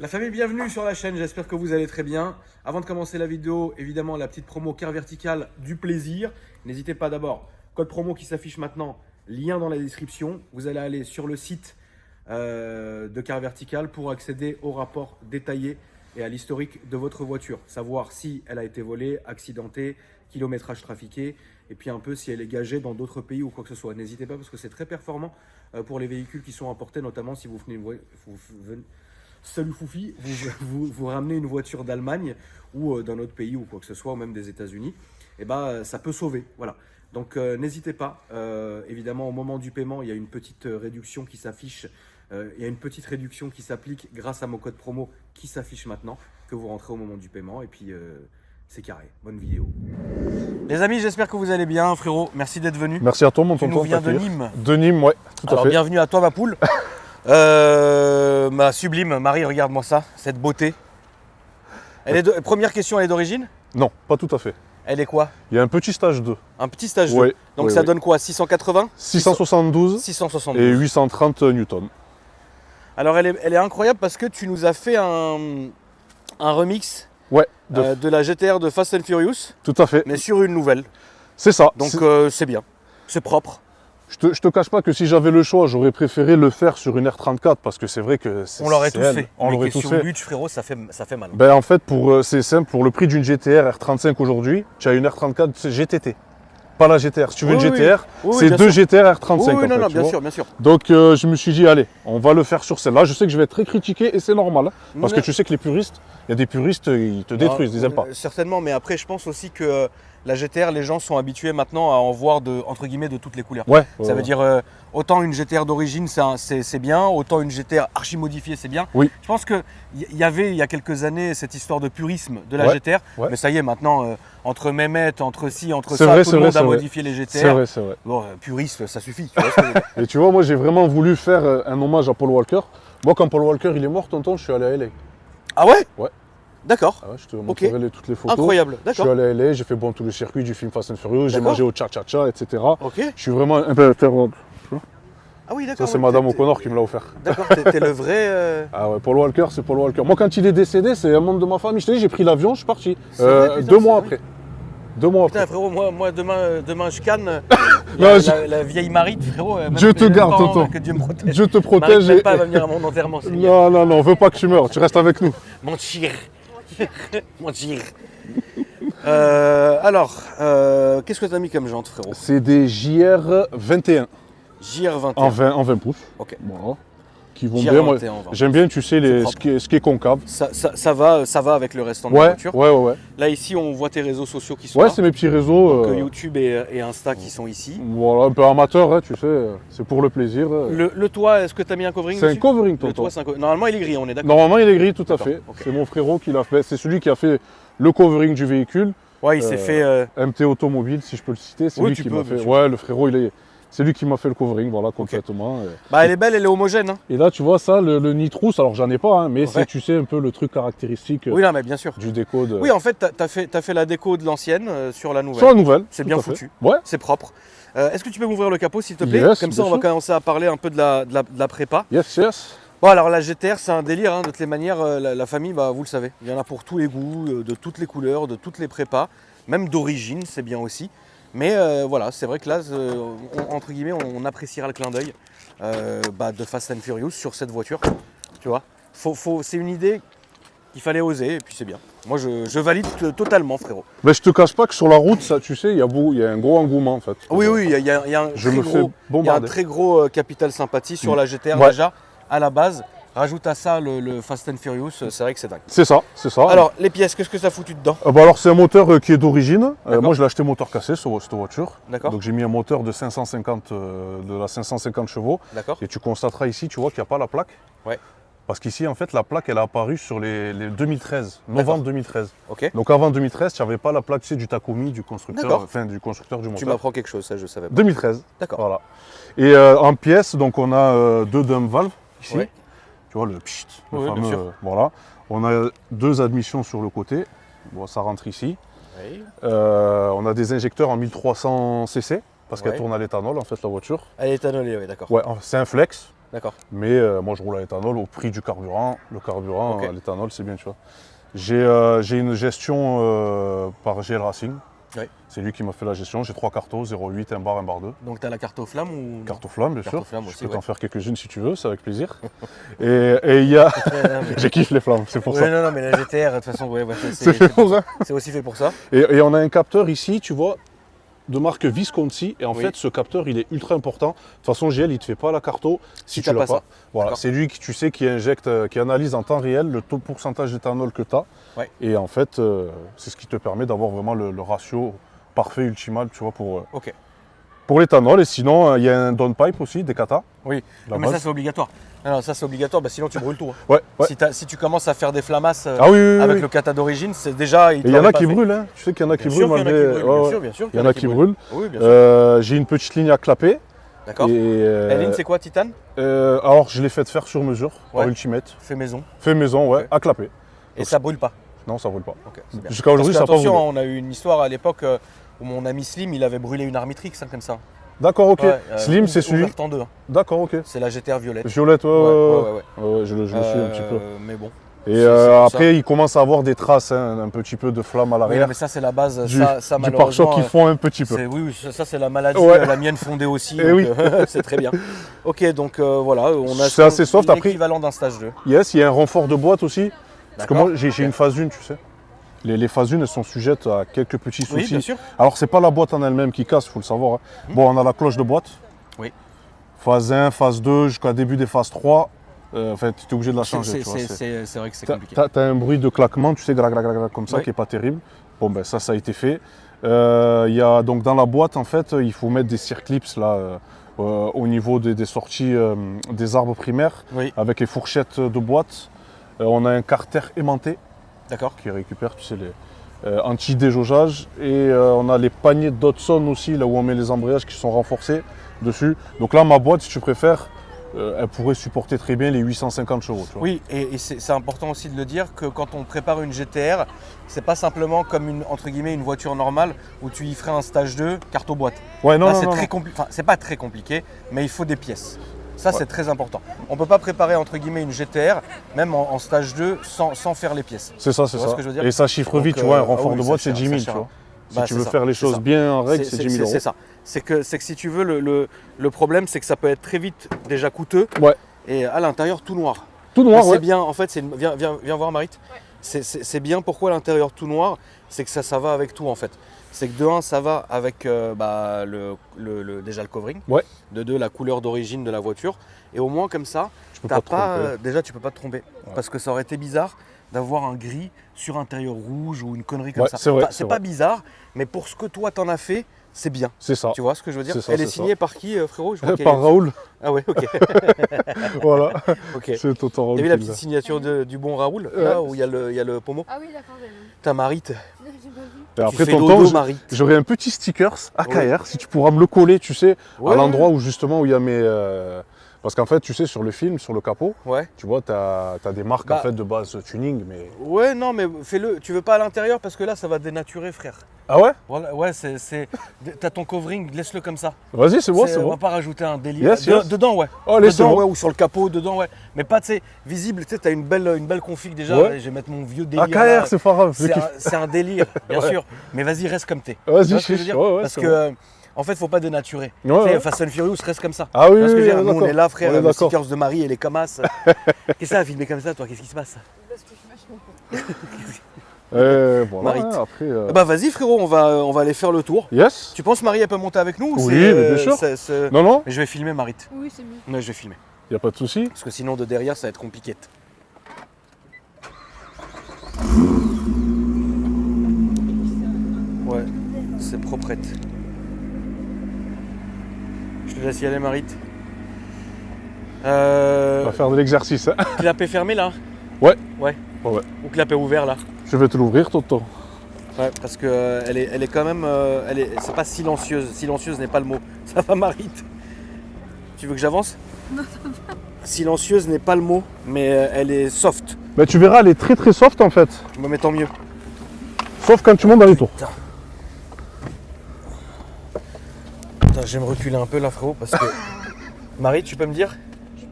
La famille, bienvenue sur la chaîne, j'espère que vous allez très bien. Avant de commencer la vidéo, évidemment la petite promo Car Vertical du plaisir. N'hésitez pas d'abord, code promo qui s'affiche maintenant, lien dans la description. Vous allez aller sur le site de Car Vertical pour accéder au rapport détaillé et à l'historique de votre voiture. Savoir si elle a été volée, accidentée, kilométrage trafiqué et puis un peu si elle est gagée dans d'autres pays ou quoi que ce soit. N'hésitez pas parce que c'est très performant pour les véhicules qui sont importés, notamment si vous venez... Salut Foufi, vous ramenez une voiture d'Allemagne ou d'un autre pays ou quoi que ce soit, ou même des États-Unis, et ça peut sauver. Voilà. Donc n'hésitez pas. Évidemment, au moment du paiement, il y a une petite réduction qui s'affiche. Il y a une petite réduction qui s'applique grâce à mon code promo qui s'affiche maintenant, que vous rentrez au moment du paiement. Et puis c'est carré. Bonne vidéo. Les amis, j'espère que vous allez bien, frérot. Merci d'être venu. Merci à toi, mon tonton. Tu nous viens de Nîmes. De Nîmes, ouais, tout à fait. Alors bienvenue à toi, ma poule. Ma sublime Marie, regarde-moi ça, cette beauté. Première question, elle est d'origine? Non, pas tout à fait. Elle est quoi? Il y a un petit stage 2. Un petit stage 2. Ouais, Donc ouais, ça ouais. donne quoi? 680? 672 672. et 830 newtons. Alors elle est incroyable parce que tu nous as fait un remix Ouais, de la GTR de Fast and Furious, tout à fait. mais sur une nouvelle. C'est ça. Donc c'est bien, c'est propre. Je te cache pas que si j'avais le choix, j'aurais préféré le faire sur une R34 parce que c'est vrai que c'est. On l'aurait tous fait. On l'aurait tous sur fait. Lutte, frérot, ça fait mal. Ben en fait, c'est simple, pour le prix d'une GTR R35 aujourd'hui, tu as une R34 GTT. Pas la GTR. Si tu veux Oui, une GTR, oui, c'est bien deux sûr. GTR R35. Oui, en fait, non, tu bien vois. sûr, bien sûr. Donc je me suis dit, allez, on va le faire sur celle-là. Je sais que je vais être très critiqué et c'est normal. Hein, parce que tu sais que les puristes, il y a des puristes, ils te détruisent, ils n'aiment pas. Certainement, mais après, je pense aussi que la GTR, les gens sont habitués maintenant à en voir entre guillemets de toutes les couleurs. Ouais. Ça veut dire autant une GTR d'origine, c'est bien, autant une GTR archi modifiée, c'est bien. Oui. Je pense qu'il y avait il y a quelques années cette histoire de purisme de la Ouais, GTR, ouais. mais ça y est, maintenant, entre Mehmet, entre ci, entre C'est ça, vrai, tout le monde a c'est vrai. modifié les GTR. C'est vrai, c'est vrai. Bon, puriste, ça suffit. Tu vois ce que je veux dire. Et tu vois, moi j'ai vraiment voulu faire un hommage à Paul Walker. Moi, quand Paul Walker il est mort, tonton, je suis allé à LA. Ah ouais? Ouais. D'accord. Ah ouais, je te montrerai toutes les photos. Incroyable, Je suis d'accord. allé à LA, j'ai fait tout le circuit du film Fast and Furious, j'ai D'accord. mangé au cha-cha-cha, etc. Ok. Je suis vraiment un peu. Ah oui, d'accord. Ça, c'est ouais, Madame O'Connor qui me l'a offert. D'accord, t'es le vrai. Ah ouais, Paul Walker, c'est Paul Walker. Moi, quand il est décédé, c'est un membre de ma famille. Je t'ai dit, j'ai pris l'avion, je suis parti. C'est vrai, putain, 2 mois c'est après. 2 mois Putain, après. frérot, moi demain je canne. Non, La vieille Marie, frérot. Même Dieu te mes garde, parents, tonton. Que Dieu me protège. Dieu te Marie, protège. même pas, elle va venir à mon enterrement, c'est bien. Non, on veut pas que tu meurs, tu restes avec nous. Mentir. Mentir. Qu'est-ce que t'as mis comme jante, frérot? C'est des JR 21 JR21. en 20 pouces. Ok. Voilà. Qui vont JR bien. Moi, 21 en 20. j'aime bien, tu sais, C'est ce qui est concave. Ça va avec le restant de la Ouais, voiture. ouais. Là, ici, on voit tes réseaux sociaux qui sont Ouais, là. c'est mes petits réseaux. Donc, YouTube et Insta qui sont ici. Voilà, un peu amateur, hein, tu sais, c'est pour le plaisir. Le toit, est-ce que t'as mis un covering C'est un dessus? covering, Le tonton. toit, c'est un covering. Normalement, il est gris, on est d'accord. Normalement, il est gris, tout à D'accord, fait. ok. C'est mon frérot qui l'a fait. C'est celui qui a fait le covering du véhicule. Ouais, il s'est fait. MT Automobile, si je peux le citer. C'est Oui, lui tu qui peux, m'a bien fait. sûr. Ouais, le frérot, c'est lui qui m'a fait le covering, voilà, complètement. Bah, elle est belle, elle est homogène. Hein. Et là, tu vois, ça, le nitrous, alors j'en ai pas, hein, mais Ouais. c'est, tu sais, un peu le truc caractéristique Oui, non, mais bien sûr. du déco de. Oui, en fait, t'as fait la déco de l'ancienne sur la nouvelle. Sur la nouvelle. C'est tout bien à fait. foutu. Ouais. C'est propre. Est-ce que tu peux m'ouvrir le capot, s'il te plaît? Yes, Comme ça, bien on va sûr. commencer à parler un peu de la prépa. Yes. Bon, alors la GTR, c'est un délire. Hein, de toutes les manières, la famille, bah, vous le savez, il y en a pour tous les goûts, de toutes les couleurs, de toutes les prépas, même d'origine, c'est bien aussi. Mais voilà, c'est vrai que là, entre guillemets, on appréciera le clin d'œil de Fast and Furious sur cette voiture. Tu vois, c'est une idée qu'il fallait oser et puis c'est bien. Moi, je valide totalement, frérot. Mais je te cache pas que sur la route, ça, tu sais, il y a un gros engouement en fait. Oui, il y a un Je très me fais gros, bombarder. très gros capital sympathie sur la GTR Ouais. déjà, à la base. Rajoute à ça le Fast and Furious, c'est vrai que c'est dingue. C'est ça. Alors, les pièces, qu'est-ce que ça a foutu dedans? Alors c'est un moteur qui est d'origine. D'accord. Moi je l'ai acheté moteur cassé sur cette voiture. D'accord. Donc j'ai mis un moteur de 550 de la 550 chevaux. D'accord. Et tu constateras ici, tu vois qu'il n'y a pas la plaque. Ouais. Parce qu'ici en fait la plaque elle a apparu sur les 2013, novembre 2013. Ok. Donc avant 2013, tu n'avais pas la plaque, tu sais, du Takumi, du constructeur, D'accord. enfin du constructeur du Tu moteur. m'apprends quelque chose, ça je savais pas. 2013. D'accord. Voilà. Et en pièces, donc on a deux dump valves ici. Ouais. Tu vois le pchit, le Oui, bien fameux. sûr. Voilà. On a deux admissions sur le côté. Bon, ça rentre ici. Oui. On a des injecteurs en 1300 cc parce Ouais. qu'elle tourne à l'éthanol en fait la voiture. Elle est éthanolée, oui, d'accord. Ouais, c'est un flex. D'accord. Mais moi, je roule à l'éthanol au prix du carburant. Le carburant, Ok. l'éthanol, c'est bien, tu vois. J'ai une gestion par GL Racing. Ouais. C'est lui qui m'a fait la gestion. J'ai 3 cartos, 0,8, 1 bar, 1 bar 2. Donc tu as la carte aux flammes ou Carte aux flammes, bien Carte aux sûr. flammes Je aussi, peux t'en ouais. faire quelques-unes si tu veux, c'est avec plaisir. Et il y a. J'ai kiffé les flammes, c'est pour Ouais, ça. non, mais la GTR, de toute façon, ouais, C'est fait pour ça. c'est aussi fait pour ça. Et on a un capteur ici, tu vois, de marque Visconti. Et en Oui. fait, ce capteur, il est ultra important. De toute façon, GL, il ne te fait pas la carto si tu t'as l'as pas pas. ça. Voilà, D'accord. c'est lui qui, tu sais, qui injecte, qui analyse en temps réel le taux de pourcentage d'éthanol que tu as. Ouais. Et en fait, c'est ce qui te permet d'avoir vraiment le ratio parfait, ultimal, tu vois, Ok. pour l'éthanol. Et sinon, il y a un downpipe aussi, des kata. Oui. La Non, mais ça base. c'est obligatoire. Non, ça c'est obligatoire, sinon tu brûles tout. Hein. Ouais, ouais. Si tu commences à faire des flamasses Ah oui, oui, avec oui. le kata d'origine, c'est déjà. Et il y en a qui brûlent, hein. Tu sais qu'il y en a qui Bien sûr brûlent qu'il y en a qui malgré. brûlent, Ouais, bien ouais. sûr, bien sûr. Il y en a qui brûlent. Oui, bien sûr. J'ai une petite ligne à clapper. D'accord. Et, La ligne c'est quoi, Titane alors, je l'ai fait faire sur mesure par Ouais. Ultimate. Fait maison. Fait maison, ouais, Ok. à clapper. Et ça brûle pas. Non, ça brûle pas. Ok, c'est bien. Jusqu'à aujourd'hui, ça Parce n'a que, pas attention, brûlé. on a eu une histoire à l'époque où mon ami Slim, il avait brûlé une Armitrix, hein, comme ça. D'accord, ok. Ouais, Slim, c'est celui. ouverte en deux. Hein. D'accord, ok. C'est la GTR violette. Violette, ouais, Ouais, ouais, ouais, ouais. ouais, je le suis un petit peu. Mais bon. Et c'est pour après, il commence à avoir des traces, hein, un petit peu de flamme à Oui, l'arrière. mais ça c'est la base. du ça du malheureusement. pare-choc qui fond un petit peu. Oui, oui, ça c'est la maladie. Ouais. La mienne fondée aussi. Eh donc, oui. C'est très bien. Ok, donc voilà, on a C'est assez soft, après. l'équivalent d'un stage 2. Yes, il y a un renfort de boîte aussi. Parce que D'accord. moi, j'ai Ok. une phase 1, tu sais. Les phases 1, elles sont sujettes à quelques petits soucis. Oui, bien sûr. Alors, c'est pas la boîte en elle-même qui casse, il faut le savoir. Hein. Bon, on a la cloche de boîte. Oui. Phase 1, phase 2, jusqu'à début des phases 3. Enfin, tu es obligé de la C'est changer. tu vois, c'est vrai que c'est T'as compliqué. t'as un bruit de claquement, tu sais, gra, gra, gra, gra, comme ça, Oui. qui n'est pas terrible. Bon, ben ça a été fait. Il y a, donc, dans la boîte, en fait, il faut mettre des circlips là, au niveau des sorties des arbres primaires, Oui, avec les fourchettes de boîte. On a un carter aimanté d'accord. qui récupère, tu sais, les anti-déjaugeage. Et on a les paniers Dodson aussi, là où on met les embrayages qui sont renforcés dessus. Donc là, ma boîte, si tu préfères, elle pourrait supporter très bien les 850 chevaux. Tu vois. Oui, et c'est important aussi de le dire que quand on prépare une GTR, c'est pas simplement comme une, entre guillemets, une voiture normale où tu y ferais un stage 2, carte aux boîtes. Ouais, non, Là, non, c'est non, très non. compliqué. Enfin, c'est pas très compliqué, mais il faut des pièces. Ça, Ouais. c'est très important. On peut pas préparer entre guillemets une GTR, même en stage 2, sans faire les pièces. C'est ça, c'est Tu vois ça. ce que je veux dire? Et ça chiffre Donc, vite, tu vois, un ah renfort oui, de ça boîte, c'est cher, 10 000, ça tu cher. vois. Si Bah, tu c'est veux ça, faire les c'est choses ça. bien en règle, c'est 10 000 euros. C'est ça. C'est que si tu veux, le problème, c'est que ça peut être très vite déjà coûteux Ouais. et à l'intérieur tout noir. Tout noir, Mais ouais. c'est bien, en fait, viens voir Marit. C'est bien pourquoi l'intérieur tout noir, c'est que ça va avec tout en fait. C'est que de 1, ça va avec déjà le covering. Ouais. De 2, la couleur d'origine de la voiture. Et au moins comme ça, Tu peux t'as pas te tromper. déjà tu peux pas te tromper. Parce que ça aurait été bizarre d'avoir un gris sur intérieur rouge ou une connerie comme Ouais, ça. c'est vrai, Enfin, c'est c'est vrai. pas bizarre, mais pour ce que toi t'en as fait, c'est bien. C'est ça. Tu vois ce que je veux dire? C'est ça, Elle est c'est signée par qui, frérot? Je vois qu'elle Par est- Raoul, Ah ouais, ok. voilà. ok. C'est Tonton Raoul. T'as vu la qui petite l'a. signature du bon Raoul, là où il y a le pommeau? Ah oui, d'accord, j'ai vu. Ta Marit. Non, j'ai pas vu. Et Tu après, fais tonton, dodo, Marit. j'aurais un petit stickers AKR, Ouais. si tu pourras me le coller, tu sais, Ouais. à l'endroit où justement où il y a mes. Parce qu'en fait, tu sais, sur le film, sur le capot, Ouais. tu vois, tu as des marques Bah. en fait de base tuning, mais. Ouais, non, mais fais-le. Tu veux pas à l'intérieur parce que là, ça va dénaturer, frère. Ah ouais? Voilà, ouais, t'as ton covering, laisse-le comme ça. Vas-y, c'est bon, c'est On bon. va pas rajouter un délire. Yes, yes. Dedans, ouais. Oh, allez, c'est Dedans, bon. ouais, ou sur le capot, dedans, ouais. Mais pas, tu sais, visible, tu sais, t'as une belle config déjà. Ouais. Je vais mettre mon vieux délire. AKR, là. c'est pas grave. je C'est kiffe. c'est un délire, bien Ouais. sûr. Mais vas-y, reste comme t'es. Vas-y, Tu vois ce que je veux chiche. dire? Ouais, ouais, Parce c'est que, bon. en fait, faut pas dénaturer. Ouais, Tu sais, ouais. Fast and Furious reste comme ça. Ah oui, Tu vois ce que je veux dire? Nous, on d'accord. est là, frère, On est le d'accord. stickers de Marie et les Camas. Qu'est-ce que ça a filmé comme ça, toi? Qu'est-ce qui se passe? Parce que je suis vachement. Voilà, Marit. hein, après. Bah, vas-y, frérot, on va aller faire le tour. Yes. Tu penses Marie, elle peut monter avec nous? ou Oui, c'est, mais bien sûr. Non, non, Mais je vais filmer Marit. Oui, c'est mieux. Ouais, je vais filmer. il n'y a pas de souci. Parce que sinon, de derrière, ça va être compliqué. Ouais, c'est proprette. Je te laisse y aller, Marit. On va faire de l'exercice. Hein. Clap est fermé là? Ouais. Ouais. Ouais, ouais. Ou clap est ouvert là? Je vais te l'ouvrir, Toto. Ouais, parce que elle est quand même. C'est pas silencieuse. Silencieuse n'est pas le mot. Ça va, Marit? Tu veux que j'avance? Non, ça va. Silencieuse n'est pas le mot, mais elle est soft. Mais tu verras, elle est très très soft en fait. Je me mets tant mieux. Sauf quand tu montes dans les tours. Putain, je vais me reculer un peu là, frérot, parce que. Marie, tu peux me dire? Tu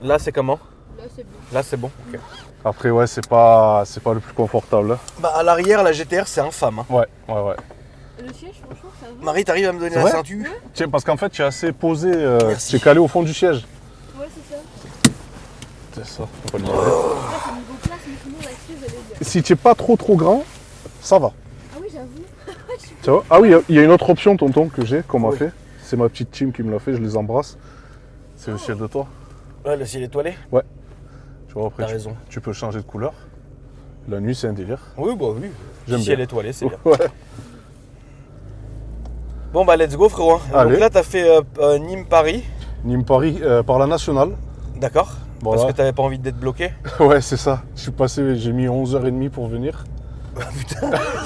Là, c'est comment? Là, c'est bon. Là, c'est bon. Ok. Après, ouais, c'est pas le plus confortable. Hein. Bah, à l'arrière, la GTR, c'est infâme. Hein. Ouais. Le siège, franchement, ça va. Marie, t'arrives à me donner C'est la vrai ceinture? Tiens, parce qu'en fait, tu es assez posé, Merci. tu es calé au fond du siège. Ouais, c'est ça. C'est ça, on peut le dire. Là, c'est niveau place, mais sinon, la crise, elle est bien. Si tu n'es pas trop grand, ça va. Ah oui, j'avoue. Tu vois ah oui, il y a une autre option, tonton, que j'ai, qu'on m'a Oui. fait. C'est ma petite team qui me l'a fait, je les embrasse. C'est le ciel de toi. Ouais, le ciel étoilé. Tu vois, après, T'as raison. tu peux changer de couleur. La nuit, c'est un délire. Oui, bah oui. J'aime Ciel bien. étoilé, c'est bien. Ouais. Bon, bah, let's go, frérot. Allez. Donc là, t'as fait Nîmes-Paris. Nîmes-Paris, par la nationale. D'accord. Voilà. Parce que t'avais pas envie d'être bloqué. Ouais, c'est ça. Je suis passé, j'ai mis 11h30 pour venir.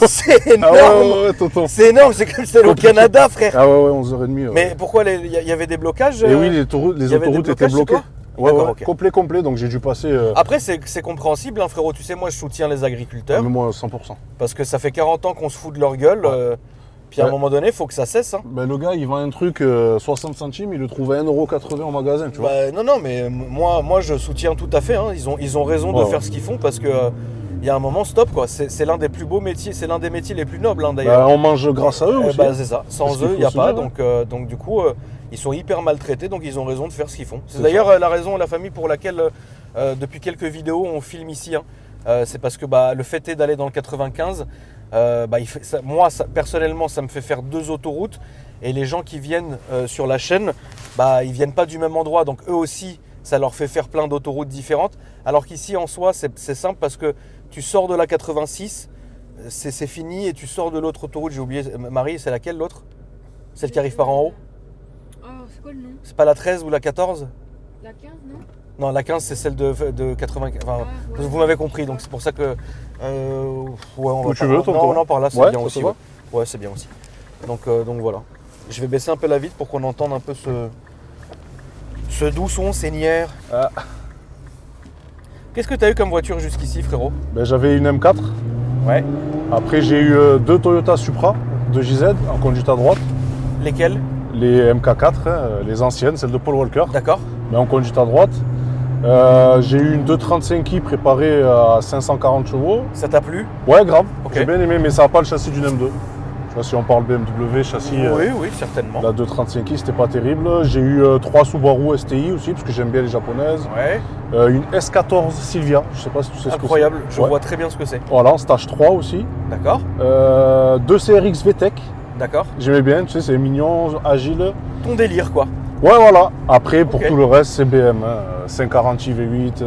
C'est Ah énorme. ouais, tonton. C'est énorme, c'est comme celle au Compliqué. Canada, frère. Ah ouais, 11h30. Ouais. Mais pourquoi il y avait des blocages? Et oui, les y avait des autoroutes étaient blocages, c'est bloquées. quoi Ouais, D'accord, ouais, ok. complet. Donc j'ai dû passer. Après, c'est compréhensible, hein, frérot. Tu sais, moi, je soutiens les agriculteurs mais moi, 100%. parce que ça fait 40 ans qu'on se fout de leur gueule. Ouais. Puis à un Ouais. moment donné, il faut que ça cesse. Hein. Ben, le gars, il vend un truc 60 centimes, il le trouve à 1,80€ en magasin, tu vois. Bah, non, mais moi, je soutiens tout à fait. Hein. Ils ont raison de Ouais, faire ouais. ce qu'ils font parce que il y a un moment, stop, quoi. C'est l'un des plus beaux métiers, c'est l'un des métiers les plus nobles, hein, Ben, d'ailleurs. on mange grâce à eux aussi. Bah, c'est ça. C'est Sans ce qu'il eux, il faut n'y a se pas. dire, Donc, du coup, ils sont hyper maltraités, donc ils ont raison de faire ce qu'ils font. C'est C'est d'ailleurs la raison, la famille pour laquelle, depuis quelques vidéos, on filme ici. Hein. C'est parce que le fait est d'aller dans le 95. Personnellement, ça me fait faire 2 autoroutes. Et les gens qui viennent sur la chaîne, ils viennent pas du même endroit. Donc eux aussi, ça leur fait faire plein d'autoroutes différentes. Alors qu'ici, en soi, c'est simple parce que tu sors de la 86, c'est fini, et tu sors de l'autre autoroute. J'ai oublié, Marie, c'est laquelle l'autre? Celle qui arrive par en haut? Oh, c'est quoi le nom? C'est pas la 13 ou la 14? La 15, non? Non, la 15, c'est celle de 80. Enfin, Ouais. vous m'avez compris, donc c'est pour ça que. On va Où tu veux, tonton. non, par là, c'est Ouais, bien ça aussi. te va Ouais, ouais, c'est bien aussi. Donc voilà. Je vais baisser un peu la vitre pour qu'on entende un peu ce doux son, Seigneur. Ah. Qu'est-ce que tu as eu comme voiture jusqu'ici, frérot? Ben, j'avais une M4. Ouais. Après, j'ai eu 2 Toyota Supra de JZ en conduite à droite. Lesquels? Les MK4, hein, les anciennes, celles de Paul Walker, D'accord. mais en conduite à droite. J'ai eu une 235i préparée à 540 chevaux. Ça t'a plu? Ouais, grave. Ok. J'ai bien aimé, mais ça n'a pas le châssis d'une M2. Tu vois, si on parle BMW, châssis. Oui, certainement. La 235i, c'était pas terrible. J'ai eu 3 Subaru STI aussi, parce que j'aime bien les japonaises. Ouais. Une S14 Sylvia, je sais pas si tu sais ce que c'est. Incroyable. Je Ouais. vois très bien ce que c'est. Voilà, stage 3 aussi. D'accord. 2 CRX VTEC, D'accord. j'aimais bien, tu sais, c'est mignon, agile. Ton délire, quoi. Ouais, voilà. Après, pour Ok. tout le reste, c'est BM. 540i V8,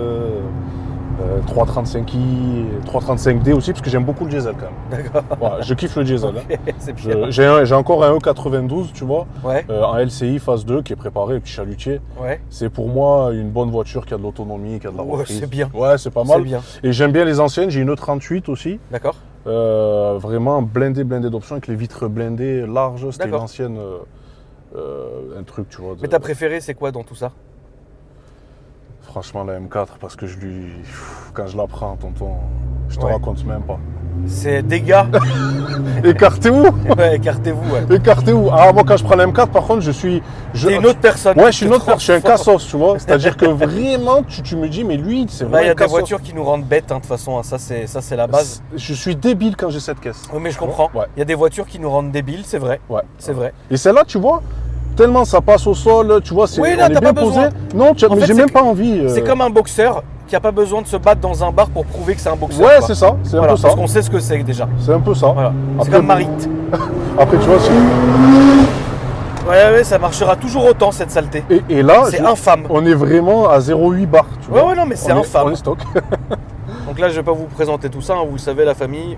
335i, 335D aussi, parce que j'aime beaucoup le diesel quand même. D'accord. Voilà, je kiffe le diesel. hein. C'est bien. J'ai encore un E92, tu vois, Ouais. en LCI phase 2 qui est préparé, et puis chalutier. Ouais. C'est pour moi une bonne voiture qui a de l'autonomie, qui a de la Ouais, reprise. c'est bien. Ouais, c'est pas C'est mal. bien. Et j'aime bien les anciennes, j'ai une E38 aussi. D'accord. Vraiment blindé d'options avec les vitres blindées larges. C'était une D'accord. ancienne, un truc, tu vois. Mais ta préférée, c'est quoi dans tout ça? Franchement, la M4, parce que quand je la prends, tonton, je te Ouais. raconte même pas. C'est dégâts. Écartez-vous Ouais, écartez-vous, ouais. Écartez-vous. Ah, moi, quand je prends la M4, par contre, je suis. T'es une autre personne. Ouais, je suis une Tu autre personne. Je suis un transformes. cassos, tu vois. C'est-à-dire que vraiment, tu me dis, mais lui, c'est Là, vraiment il y a un des cassos. voitures qui nous rendent bêtes, hein, de toute façon. Hein. Ça, c'est la base. Je suis débile quand j'ai cette caisse. Oui, mais je comprends. Ouais. Il y a des voitures qui nous rendent débiles, c'est vrai. Ouais. C'est vrai. Et celle-là, tu vois, tellement ça passe au sol, tu vois, Oui, on là, est t'as bien pas posé. besoin. Non, En mais fait, j'ai c'est même que- pas envie. C'est comme un boxeur qui n'a pas besoin de se battre dans un bar pour prouver que c'est un boxeur. Ouais, quoi. c'est ça. C'est un Voilà, peu ça. parce qu'on sait ce que c'est déjà. C'est un peu ça. Voilà. C'est Après, comme Marite. Après, tu vois, Ouais, ça marchera toujours autant cette saleté. et là, C'est infâme. on est vraiment à 0,8 bar. Tu Ouais, vois. ouais, non, mais c'est On est- infâme. On est stock. Donc là, je vais pas vous présenter tout ça, hein, vous le savez, la famille,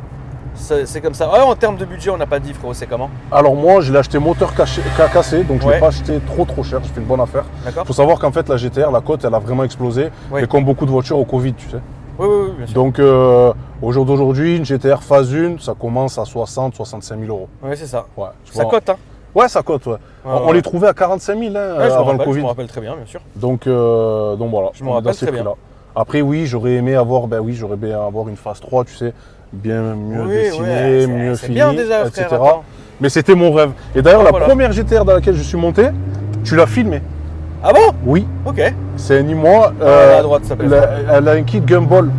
c'est comme ça. Ouais, en termes de budget, on n'a pas dit, frérot, c'est comment? Alors moi, je l'ai acheté moteur cassé, donc je ne Ouais. l'ai pas acheté trop cher. J'ai fait une bonne affaire. D'accord? Il faut savoir qu'en fait, la GTR, la cote, elle a vraiment explosé. Ouais. Et comme beaucoup de voitures au Covid, tu sais. Oui, bien sûr. Donc au jour d'aujourd'hui, une GTR phase 1, ça commence à 60-65 000 euros. Ouais, c'est ça. Ouais, tu Ça vois. cote, hein? Ouais, ça cote, ouais. Ouais, On ouais. les trouvait à 45 000 hein, Ouais, je avant le Covid. me rappelle très bien, bien sûr. Donc voilà, Je me on est rappelle dans ces très bien. prix-là. Après, oui, j'aurais aimé avoir, j'aurais bien avoir une phase 3, tu sais, bien mieux Oui, dessinée, ouais, mieux c'est finie, bien déjà, etc. frère. Attends. Mais c'était mon rêve. Et d'ailleurs, Ah, la voilà. première GTR dans laquelle je suis monté, tu l'as filmée. Ah bon? Oui, Ok. c'est un Nîmois. À droite, ça s'appelle. Elle a un kit Gumball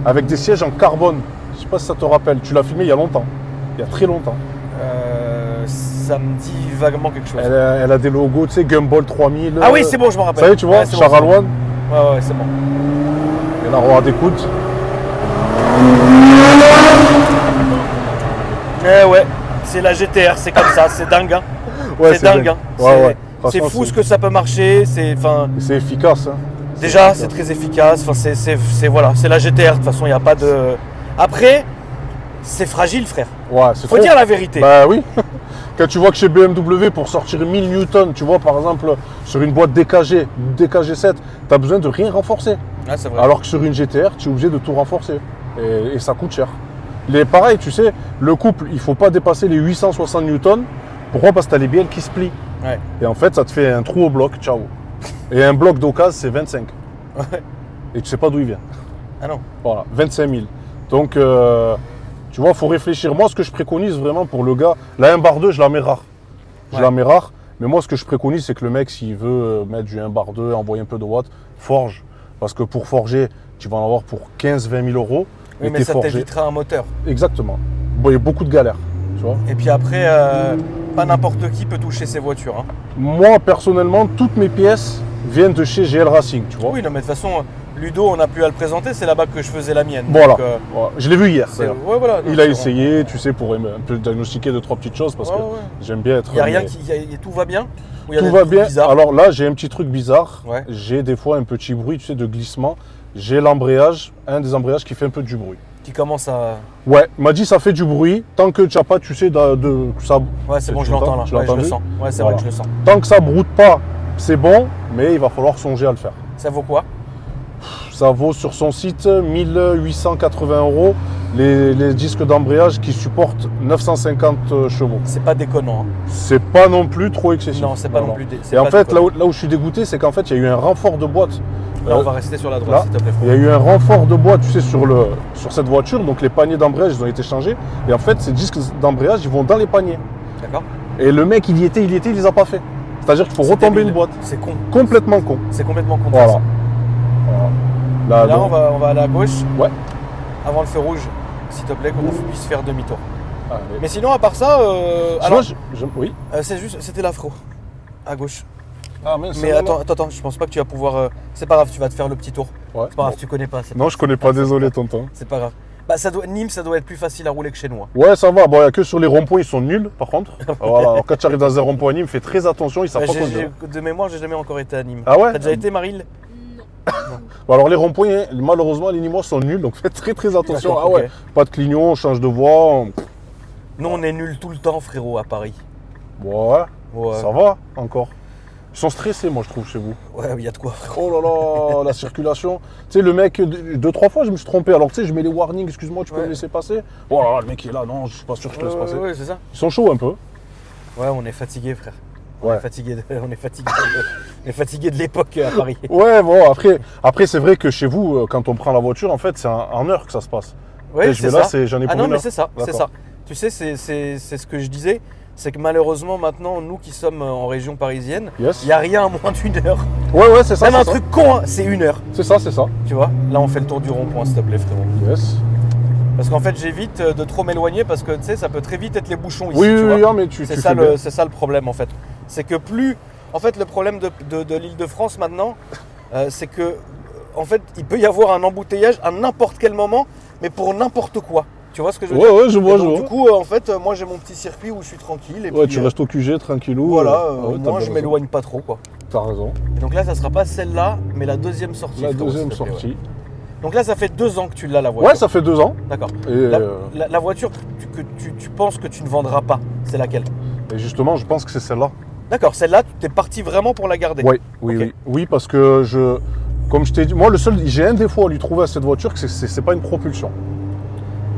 avec des sièges en carbone. Je sais pas si ça te rappelle. Tu l'as filmé il y a longtemps. Il y a très longtemps. Ça me dit vaguement quelque chose. Elle a des logos, tu sais, Gumball 3000. Ah oui, c'est bon, je m'en rappelle. Ça y est, tu vois, Ouais, c'est bon, Charalwan. c'est bon. Ouais, c'est bon. Et là, regarde, écoute. Ouais, c'est la GTR, c'est comme ça, c'est dingue. Hein. Ouais, c'est dingue. dingue. Hein. Ouais. C'est Franchement, fou ce que ça peut marcher. C'est efficace. Hein. Déjà, c'est très efficace. Enfin, c'est la GTR. De toute façon, il n'y a pas de. Après, c'est fragile, frère. Ouais, c'est Faut trop. dire la vérité. Bah oui. Quand tu vois que chez BMW, pour sortir 1000 newtons, tu vois, par exemple, sur une boîte DKG, DKG7, tu as besoin de rien renforcer. Ouais, c'est vrai. Alors que sur une GTR, tu es obligé de tout renforcer. Et ça coûte cher. Pareil, tu sais, le couple, il ne faut pas dépasser les 860 newtons. Pourquoi? Parce que tu as les bielles qui se plient. Ouais. Et en fait, ça te fait un trou au bloc, ciao. Et un bloc d'occasion, c'est 25. Ouais. Et tu sais pas d'où il vient. Ah non. Voilà, 25 000. Donc, tu vois, il faut réfléchir. Moi, ce que je préconise vraiment pour le gars, la 1 bar 2, je la mets rare. Je la mets rare. Mais moi, ce que je préconise, c'est que le mec, s'il veut mettre du 1 bar 2, envoyer un peu de watts, forge. Parce que pour forger, tu vas en avoir pour 15-20 000 euros. Oui, mais ça t'évitera un moteur. Exactement. Bon, il y a beaucoup de galères. Tu vois. Et puis après, pas n'importe qui peut toucher ces voitures. Hein. Moi, personnellement, toutes mes pièces viennent de chez GL Racing, tu vois. Oui, non, mais de toute façon, Ludo, on n'a plus à le présenter, c'est là-bas que je faisais la mienne. Voilà. Donc, Voilà. Je l'ai vu hier. ouais, voilà. Il a essayé, tu sais, pour un peu diagnostiquer 2-3 petites choses parce que j'aime bien être. Il n'y a rien tout va bien? Ou il y a Tout des va trucs bien. bizarres. Alors là, j'ai un petit truc bizarre. Ouais. J'ai des fois un petit bruit, tu sais, de glissement. J'ai l'embrayage, un des embrayages qui fait un peu du bruit. Qui commence à. Ouais, il m'a dit ça fait du bruit. Tant que tu n'as pas, tu sais, que ça. Ouais, c'est bon, Tu je l'entends là. l'entends? Tu l'as Ouais, je le entendu? sens. Ouais, c'est Voilà. vrai que je le sens. Tant que ça broute pas, c'est bon, mais il va falloir songer à le faire. Ça vaut quoi? Ça vaut sur son site 1880 € les disques d'embrayage qui supportent 950 chevaux. C'est pas déconnant. Hein. C'est pas non plus trop excessif. Non, c'est pas non plus. C'est Et en pas fait, déconnant. là où je suis dégoûté, c'est qu'en fait, il y a eu un renfort de boîte. Là, on va rester sur la droite, là, s'il te plaît. il y a eu un renfort de boîte, tu sais, sur cette voiture. Donc les paniers d'embrayage, ils ont été changés. Et en fait, ces disques d'embrayage, ils vont dans les paniers. D'accord. Et le mec, il les a pas fait. C'est-à-dire qu'il faut C'est retomber débile. une boîte. C'est con. Complètement con. C'est complètement con. Voilà. Ça. Là, Là, donc- on va aller à gauche. Ouais. Avant le feu rouge, s'il te plaît, qu'on puisse faire demi-tour. Allez. Mais sinon, à part ça, Sinon, alors, oui. c'était l'afro. À gauche. Ah, mince, Mais celle-là, attends, je pense pas que tu vas pouvoir. C'est pas grave, tu vas te faire le petit tour. là. Ouais. C'est pas grave, Bon. tu connais pas. c'est Non, pas- je connais pas, désolé, tonton. C'est pas grave. Bah, Nîmes, ça doit être plus facile à rouler que chez nous. Hein. Ouais, ça va. Bon, il n'y a que sur les ronds-points, ils sont nuls, par contre. Voilà. Alors, quand tu arrives dans un rond-point à Nîmes, fais très attention, ils savent pas conduire. De mémoire, j'ai jamais encore été à Nîmes. Ah ouais? T'as déjà été, Maryl? Non. Bon, alors, les ronds-points, hein, malheureusement, les Nîmois sont nuls, donc faites très très attention. D'accord, Ah ouais, ok. pas de clignon, on change de voie. Nous, on est nuls tout le temps, frérot, à Paris. Ouais, Ouais, ça va encore. Ils sont stressés, moi, je trouve, chez vous. ouais, il y a de quoi, frérot. Oh là là, la circulation. Tu sais, le mec, 2-3 fois, je me suis trompé. Alors, tu sais, je mets les warnings, excuse-moi, tu peux Ouais. me laisser passer. Oh là là, le mec il est là, non, je suis pas sûr que je te laisse passer. Ouais, c'est ça. Ils sont chauds un peu. Ouais, on est fatigué, frère. On Ouais. est fatigué on est fatigué de l'époque à Paris. Ouais, bon, après c'est vrai que chez vous, quand on prend la voiture, en fait, c'est en heure que ça se passe. Ouais, Tu sais, je vais là, j'en ai pour Ah non, une mais heure. c'est ça, c'est D'accord. ça. Tu sais, c'est ce que je disais, c'est que malheureusement, maintenant, nous qui sommes en région parisienne, Yes. il n'y a rien à moins d'une heure. Ouais, c'est ça. Même c'est un ça. truc con, hein, c'est 1 heure. C'est ça, c'est ça. Tu vois, là, on fait le tour du rond-point, s'il te plaît, frérot. Yes. Parce qu'en fait, j'évite de trop m'éloigner parce que tu sais, ça peut très vite être les bouchons ici. Oui, tu oui, vois. oui, mais tu C'est fais ça, bien. c'est ça le problème en fait. C'est que plus. En fait, le problème de l'Île-de-France maintenant, c'est que. En fait, il peut y avoir un embouteillage à n'importe quel moment, mais pour n'importe quoi. Tu vois ce que je veux dire? Ouais, je vois, Et je donc, vois. Du coup, en fait, moi j'ai mon petit circuit où je suis tranquille. Et Ouais, puis, tu restes au QG tranquillou. Voilà, ouais, t'as moi bien je m'éloigne pas trop quoi. raison. T'as raison. Et donc là, ça sera pas celle-là, mais la deuxième sortie. La frérot, deuxième s'il te plaît, sortie. ouais. Donc là, ça fait 2 ans que tu l'as la voiture. Ouais, ça fait 2 ans. D'accord. Et, La voiture que tu penses que tu ne vendras pas, c'est laquelle? et justement, je pense que c'est celle-là. D'accord, celle-là, tu es parti vraiment pour la garder. Oui, Ok. oui, parce que comme je t'ai dit, moi j'ai un défaut à lui trouver à cette voiture, que c'est pas une propulsion.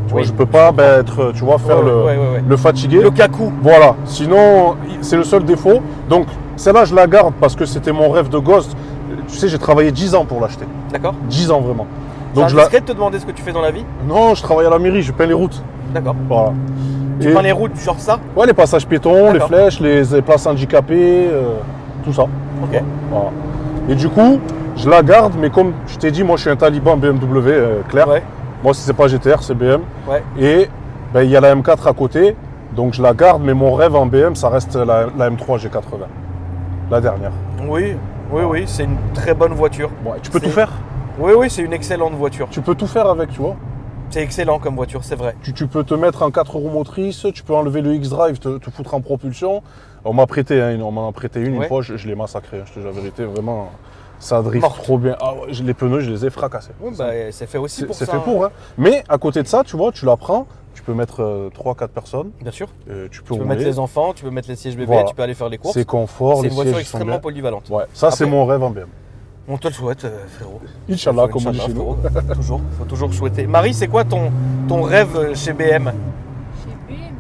Tu vois, Oui, je peux pas être, tu vois, faire ouais. le fatigué. Le cacou. Voilà. Sinon, c'est le seul défaut. Donc celle-là, je la garde parce que c'était mon rêve de gosse. Tu sais, j'ai travaillé 10 ans pour l'acheter. D'accord. 10 ans vraiment. C'est Donc indiscret de te demander ce que tu fais dans la vie? Non, je travaille à la mairie, je peins les routes. D'accord. Voilà. Tu Et- peins les routes genre ça? Ouais, les passages piétons, les D'accord. flèches, les places handicapées, tout ça. Ok. Voilà. Et du coup, je la garde, mais comme je t'ai dit, moi je suis un taliban BMW, clair. Ouais. Moi, si c'est pas GTR, c'est BM. Ouais. Et ben, il y a la M4 à côté, donc je la garde, mais mon rêve en BM, ça reste la M3 G80. La dernière. Oui, c'est une très bonne voiture. Ouais, tu peux C'est- tout faire. Oui, c'est une excellente voiture. Tu peux tout faire avec, tu vois. C'est excellent comme voiture, c'est vrai. Tu peux te mettre en 4 roues motrices, tu peux enlever le X-Drive, te foutre en propulsion. On m'a prêté, hein, on m'en a prêté une Ouais. fois, je l'ai massacré, hein, je te dis la vérité, vraiment. Ça drift Morte. trop bien. Ah ouais, les pneus, je les ai fracassés. Oui, bah, c'est fait aussi pour C'est ça. fait pour, hein. Mais à côté de ça, tu vois, tu la prends, tu peux mettre 3-4 personnes, Bien sûr. tu peux Tu peux rouler. mettre les enfants, tu peux mettre les sièges bébés, Voilà. tu peux aller faire les courses. C'est confort, C'est les une voiture sièges sont extrêmement bien. polyvalente. Ouais, ça c'est Après- mon rêve en BM. On te le souhaite, frérot. Inch'Allah, Faut- comme on dit Inch'Allah, chez nous. frérot. Toujours, faut toujours souhaiter. Marie, c'est quoi ton rêve chez BM? Chez BM.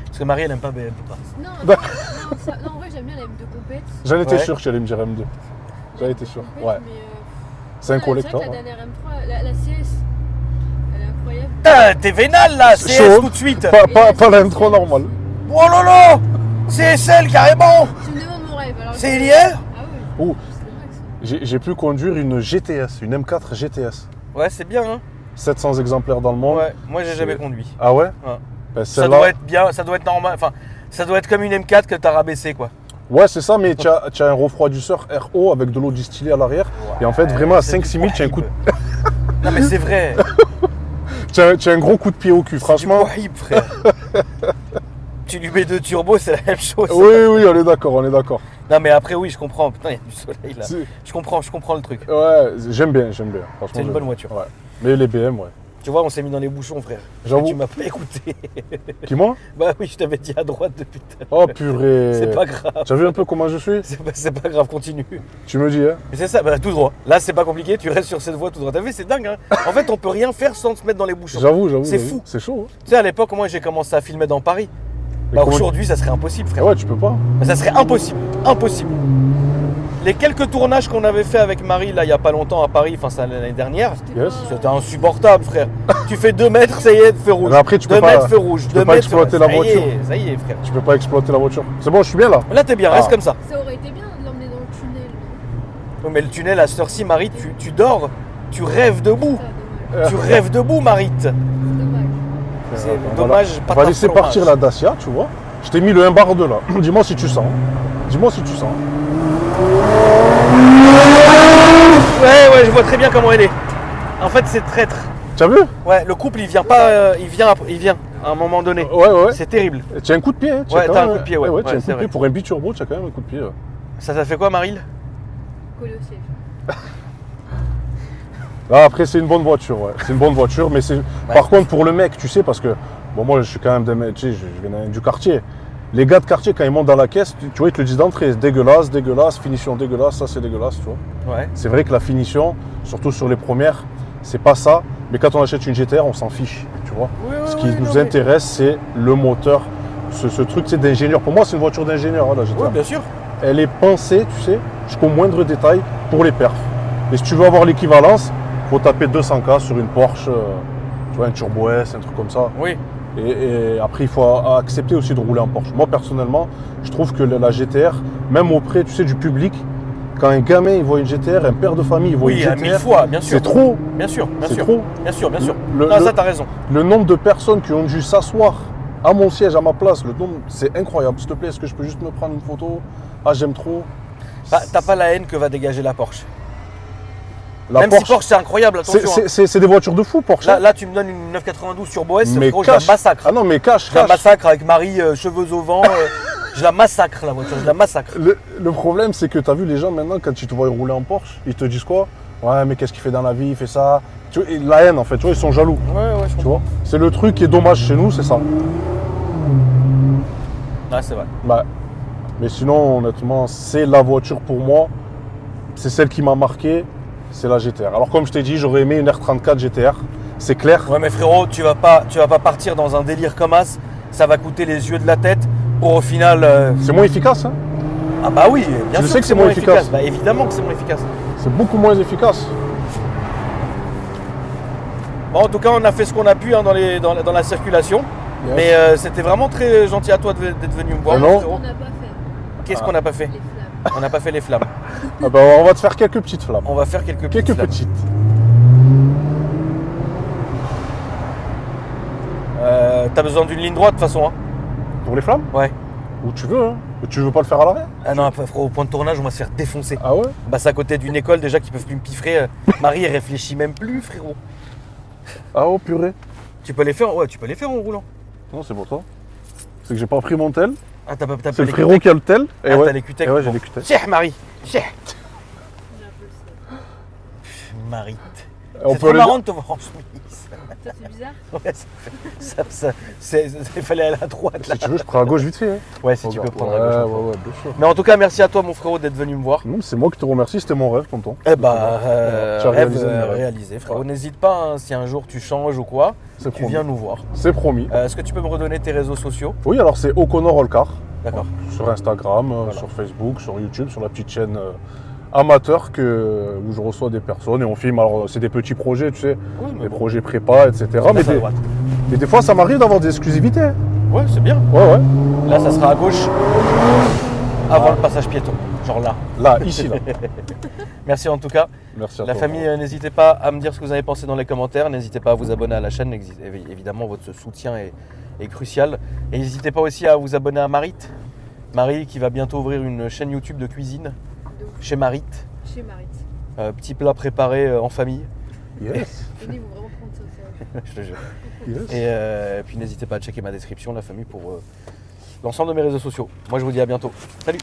Parce que Marie, elle aime pas BM, papa. Non, Bah. non, en vrai, j'aime bien la M2 compète. J'en étais Ouais. sûr que tu allais me dire M2. J'en étais sûr. Compète, Ouais. mais, C'est un ouais, collector. C'est vrai hein. que la dernière M3, la CS, elle est incroyable. Putain, t'es vénal là, C'est CS chaud. tout de suite. Pas la M3 normale. Oh lolo, CSL carrément. Tu me demandes mon rêve. Alors C'est je- hier? Ah oui. Ouh. C'est vrai que c'est- J'ai pu conduire une GTS, une M4 GTS. Ouais, c'est bien, hein. 700 exemplaires dans le monde. Ouais, moi j'ai C'est- jamais conduit. Ah ouais, Ouais. Ben, Ça celle-là- doit être bien, ça doit être normal. Enfin, ça doit être comme une M4 que t'as rabaissé quoi. Ouais, c'est ça, mais tu as un refroidisseur RO avec de l'eau distillée à l'arrière. Et en fait, vraiment, à C'est 5-6 000, tu as un coup de... Non mais c'est vrai. tu as un gros coup de pied au cul, franchement. C'est du Wahib, frère. Tu lui mets 2 turbos, c'est la même chose. Oui, on est d'accord, on est d'accord. Non mais après oui, je comprends. Putain, il y a du soleil là. C'est- Je comprends le truc. Ouais, j'aime bien. Franchement, C'est une j'aime bonne bien. voiture. Ouais. Mais les BM, ouais. Tu vois, on s'est mis dans les bouchons, frère. J'avoue. Tu m'as pas écouté. Qui, moi? Bah oui, je t'avais dit à droite depuis tout à Oh, l'heure. purée. C'est pas grave. Tu as vu un peu comment je suis? C'est pas grave, continue. Tu me dis, hein? Mais c'est ça, bah, tout droit. Là, c'est pas compliqué, tu restes sur cette voie tout droit. T'as vu, c'est dingue, hein. En fait, on peut rien faire sans se mettre dans les bouchons. J'avoue. C'est j'avoue. fou. C'est chaud. Hein. Tu sais, à l'époque, moi, j'ai commencé à filmer dans Paris. Mais Bah, comment- aujourd'hui, ça serait impossible, frère. Ah ouais, tu peux pas. Mais ça serait impossible. Impossible. Les quelques tournages qu'on avait fait avec Marie, là, il y a pas longtemps à Paris, enfin, c'est l'année dernière, Yes. c'était insupportable, frère. Tu fais 2 mètres, ça y est, feu rouge. Mais après, tu 2 peux pas- mètres, feu rouge. tu 2 peux pas mètres, feu exploiter rouge. la voiture. Ça y est, frère. Tu peux pas exploiter la voiture. C'est bon, je suis bien là. Là, t'es bien, reste Ah. comme ça. Ça aurait été bien de l'emmener dans le tunnel. non Oui, mais le tunnel, à cette heure-ci, Marie, tu dors, tu rêves debout. Ça, dommage. Tu rêves debout, Marie. C'est dommage. C'est Voilà. dommage, pas On va de laisser fromage. partir la Dacia, tu vois. Je t'ai mis le 1/2 là. Dis-moi si tu sens. Dis-moi si tu sens. Ouais, je vois très bien comment elle est. En fait, c'est traître. Tu as vu? Ouais, le couple, il vient pas, il vient à un moment donné. Ouais. C'est terrible. Tu as un coup de pied, hein. Ouais, quand t'as même- un coup de pied, ouais. tu as Ouais, un coup c'est de pied. vrai. Pour un biturbo, tu as quand même un coup de pied. Ça t'a fait quoi, Marie? Collé au siège. Là, après, c'est une bonne voiture, ouais. C'est une bonne voiture, mais c'est. Par contre, pour le mec, tu sais, parce que. Bon, moi, je suis quand même des mecs, tu sais, je viens du quartier. Les gars de quartier, quand ils montent dans la caisse, tu vois, ils te le disent d'entrée. Dégueulasse, finition dégueulasse, ça c'est dégueulasse, tu vois. Ouais. C'est vrai que la finition, surtout sur les premières, c'est pas ça. Mais quand on achète une GTR, on s'en fiche, tu vois. Ce qui nous intéresse, c'est le moteur. Ce truc, c'est d'ingénieur. Pour moi, c'est une voiture d'ingénieur, hein, la GTR. Oui, bien sûr. Elle est pensée, tu sais, jusqu'au moindre détail pour les perfs. Et si tu veux avoir l'équivalence, faut taper 200K sur une Porsche, tu vois, un Turbo S, un truc comme ça. Oui. Et après, il faut accepter aussi de rouler en Porsche. Moi, personnellement, je trouve que la GTR, même auprès, tu sais, du public, quand un gamin il voit une GTR, un père de famille il voit Oui, une à GTR, 1000 fois, bien sûr. c'est trop. Bien sûr, bien C'est sûr. trop. Bien sûr, bien sûr. Le- Non, le- ça, t'as raison. Le nombre de personnes qui ont dû s'asseoir à mon siège, à ma place, le nombre, c'est incroyable. S'il te plaît, est-ce que je peux juste me prendre une photo? Ah, j'aime trop. Bah, t'as pas la haine que va dégager la Porsche. La Même si Porsche, c'est incroyable, attention. hein. c'est des voitures de fou, Porsche. Là, tu me donnes une 992 Turbo S, mais frérot, je la cash. massacre. Ah non, mais cash, Je la cash. massacre avec Marie, cheveux au vent. Je la massacre, la voiture, je la massacre. Le problème, c'est que tu as vu les gens maintenant, quand ils te voient rouler en Porsche, ils te disent quoi? Ouais, mais qu'est-ce qu'il fait dans la vie? Il fait ça. Tu vois, et la haine, en fait, tu vois, ils sont jaloux. Ouais, je Tu vois? C'est le truc qui est dommage chez nous, c'est ça. Ouais, c'est vrai. Bah, mais sinon, honnêtement, c'est la voiture pour moi. C'est celle qui m'a marqué, c'est la GTR. Alors, comme je t'ai dit, j'aurais aimé une R34 GTR. C'est clair. Ouais, mais frérot, tu vas pas partir dans un délire comme as. Ça va coûter les yeux de la tête pour au final. C'est moins efficace, hein. Ah bah oui, bien Je sûr sais que c'est moins efficace. Bah évidemment que c'est moins efficace. C'est beaucoup moins efficace. Bon, en tout cas, on a fait ce qu'on a pu hein, dans la circulation. Yes. Mais c'était vraiment très gentil à toi d'être venu me voir, Ah non. frérot. On n'a pas fait Qu'est-ce qu'on n'a pas fait? les flammes. On n'a pas fait les flammes. Ah bah, on va te faire quelques petites flammes. On va faire quelques Quelques flammes. petites. T'as besoin d'une ligne droite de toute façon, hein? Pour les flammes? Ouais. Où tu veux, hein. Mais tu veux pas le faire à l'arrière? Ah non, après, frérot, au point de tournage, on va se faire défoncer. Ah ouais? Bah, c'est à côté d'une école déjà qui peuvent plus me piffrer. Marie, elle réfléchit même plus, frérot. Ah oh purée. Tu peux les faire, ouais, tu peux les faire en roulant. Non, c'est pour toi. C'est que j'ai pas pris mon tel. Ah, t'as pas C'est le les frérot cutecs. qui a le tel. Et Ah, ouais. t'as les cutecs. Et ouais, j'ai Bon. les cutecs. Cheikh, Marie. Cheikh. J'ai un peu le seum. Marie. On C'est peut trop le marrant de te voir en chemise. Ça, c'est bizarre. Ouais, il fallait aller à droite là. Si tu veux, je prends à gauche vite fait. Hein. Ouais, si tu peux prendre à gauche. Ouais, ouais, bien sûr. Mais en tout cas, merci à toi, mon frérot, d'être venu me voir. Non, c'est moi qui te remercie, c'était mon rêve, tonton. Eh bah, Tu as rêve réalisé le rêve. réalisé, frérot. Ouais. N'hésite pas, hein, si un jour tu changes ou quoi, C'est tu promis. viens nous voir. C'est promis. Est-ce que tu peux me redonner tes réseaux sociaux? Oui, alors c'est O'Connor Olcar. D'accord. Sur Instagram, Voilà. sur Facebook, sur YouTube, sur la petite chaîne amateur où je reçois des personnes et on filme. Alors, c'est des petits projets, tu sais, Oui, mais des bon. projets prépa, etc. Là, Mais c'est à des, droite. mais des fois, ça m'arrive d'avoir des exclusivités. Hein. Ouais, c'est bien. Ouais, ouais. Là, ça sera à gauche, avant le passage piéton. Genre là. Là, ici, là. Merci en tout cas. Merci à La toi. famille, n'hésitez pas à me dire ce que vous avez pensé dans les commentaires. N'hésitez pas à vous abonner à la chaîne. Évidemment, votre soutien est crucial. Et n'hésitez pas aussi à vous abonner à Marit. Marie qui va bientôt ouvrir une chaîne YouTube de cuisine De ouf. chez Marit. Chez Marit. Petit plat préparé en famille. Yes. Venez, ils vont vraiment prendre ça au sérieux. Je te jure. Yes. Et puis n'hésitez pas à checker ma description, la famille, pour l'ensemble de mes réseaux sociaux. Moi, je vous dis à bientôt. Salut!